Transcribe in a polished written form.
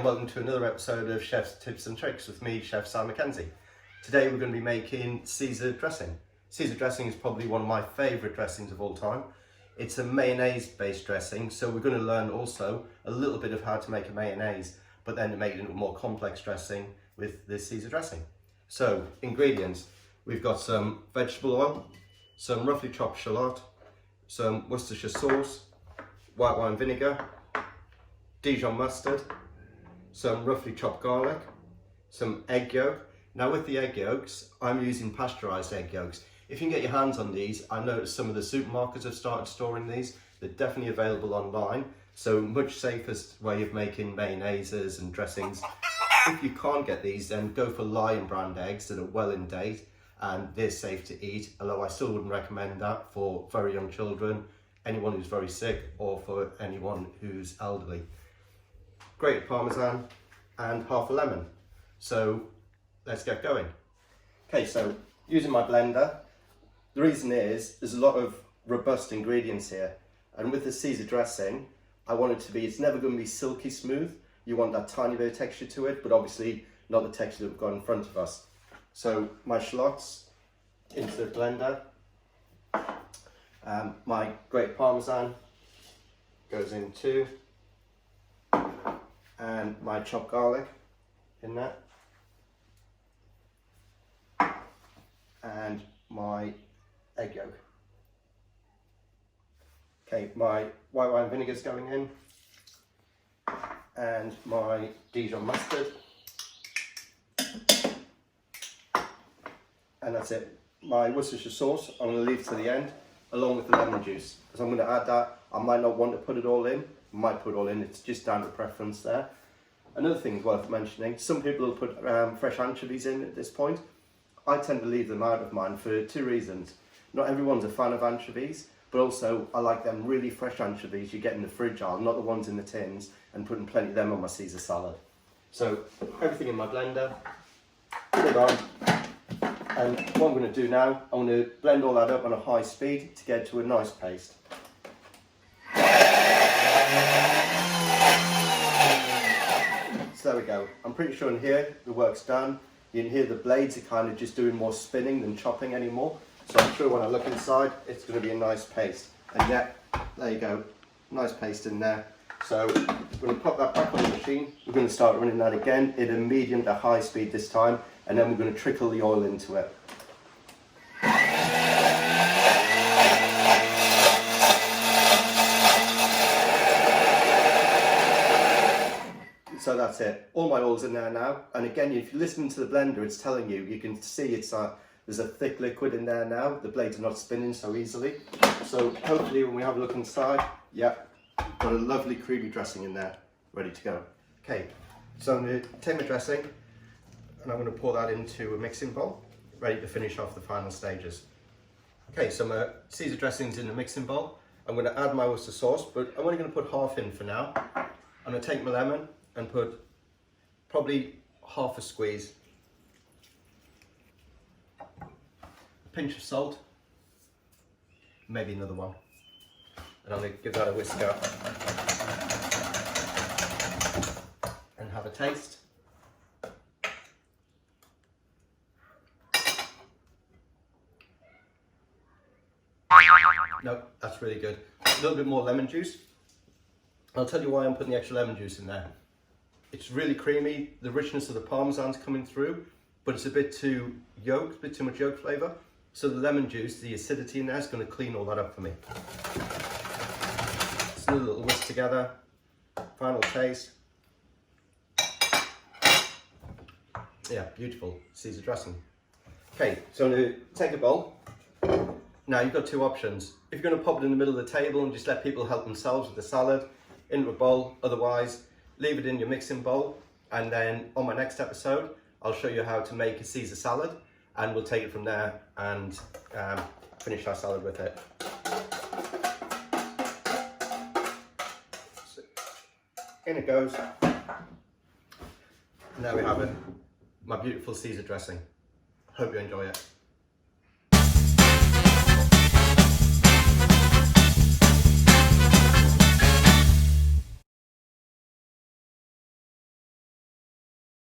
and welcome to another episode of Chef's Tips and Tricks with me, Chef Simon Mckenzie. Today we're going to be making Caesar dressing. Caesar dressing is probably one of my favourite dressings of all time. It's a mayonnaise based dressing, so we're going to learn also a little bit of how to make a mayonnaise, but then to make it into a more complex dressing with this Caesar dressing. So, ingredients: we've got some vegetable oil, some roughly chopped shallot, some Worcestershire sauce, white wine vinegar, Dijon mustard, some roughly chopped garlic, some egg yolk. Now with the egg yolks, I'm using pasteurised egg yolks. If you can get your hands on these, I noticed some of the supermarkets have started storing these. They're definitely available online, so much safest way of making mayonnaises and dressings. If you can't get these, then go for Lion brand eggs that are well in date and they're safe to eat, although I still wouldn't recommend that for very young children, anyone who's very sick, or for anyone who's elderly. Grated Parmesan and half a lemon. So let's get going. Okay, so using my blender, the reason is there's a lot of robust ingredients here, and with the Caesar dressing, I want it to be, it's never going to be silky smooth. You want that tiny bit of texture to it, but obviously not the texture that we've got in front of us. So my shallots into the blender, my grated Parmesan goes in too, and my chopped garlic in there, and my egg yolk. Okay, my white wine vinegar is going in, and my Dijon mustard, and that's it. My Worcestershire sauce I'm going to leave to the end, along with the lemon juice, because I'm going to add that. I might not want to put it all in, might put it all in, it's just down to preference there. Another thing worth mentioning, some people will put fresh anchovies in at this point. I tend to leave them out of mine for two reasons. Not everyone's a fan of anchovies, but also I like them really fresh anchovies you get in the fridge aisle, not the ones in the tins, and putting plenty of them on my Caesar salad. So everything in my blender, put it on, and what I'm going to do now, I'm going to blend all that up on a high speed to get to a nice paste. So there we go. I'm pretty sure in here the work's done. You can hear the blades are kind of just doing more spinning than chopping anymore. So I'm sure when I look inside, it's going to be a nice paste. And yeah, there you go, nice paste in there. So we're going to pop that back on the machine. We're going to start running that again at a medium to high speed this time, and then we're going to trickle the oil into it. So that's it, all my oil's in there now, and again, if you're listening to the blender, it's telling you, you can see it's there's a thick liquid in there now. The blades are not spinning so easily, so hopefully when we have a look inside, yeah, got a lovely creamy dressing in there, ready to go. Okay, so I'm going to take my dressing and I'm going to pour that into a mixing bowl, ready to finish off the final stages. Okay, so my Caesar dressing's in the mixing bowl. I'm going to add my Worcester sauce, but I'm only going to put half in for now. I'm going to take my lemon and put probably half a squeeze, a pinch of salt, maybe another one, and I'm going to give that a whisk up and have a taste. No, that's really good. A little bit more lemon juice. I'll tell you why I'm putting the extra lemon juice in there. It's really creamy, the richness of the Parmesan's coming through, but it's a bit too yolk, a bit too much yolk flavour. So the lemon juice, the acidity in there is going to clean all that up for me. Just a little whisk together, final taste. Yeah, beautiful Caesar dressing. Okay, so I'm going to take a bowl. Now you've got two options. If you're going to pop it in the middle of the table and just let people help themselves with the salad, into a bowl, otherwise leave it in your mixing bowl, and then on my next episode I'll show you how to make a Caesar salad, and we'll take it from there and finish our salad with it. So, in it goes, and there we have it, my beautiful Caesar dressing. Hope you enjoy it.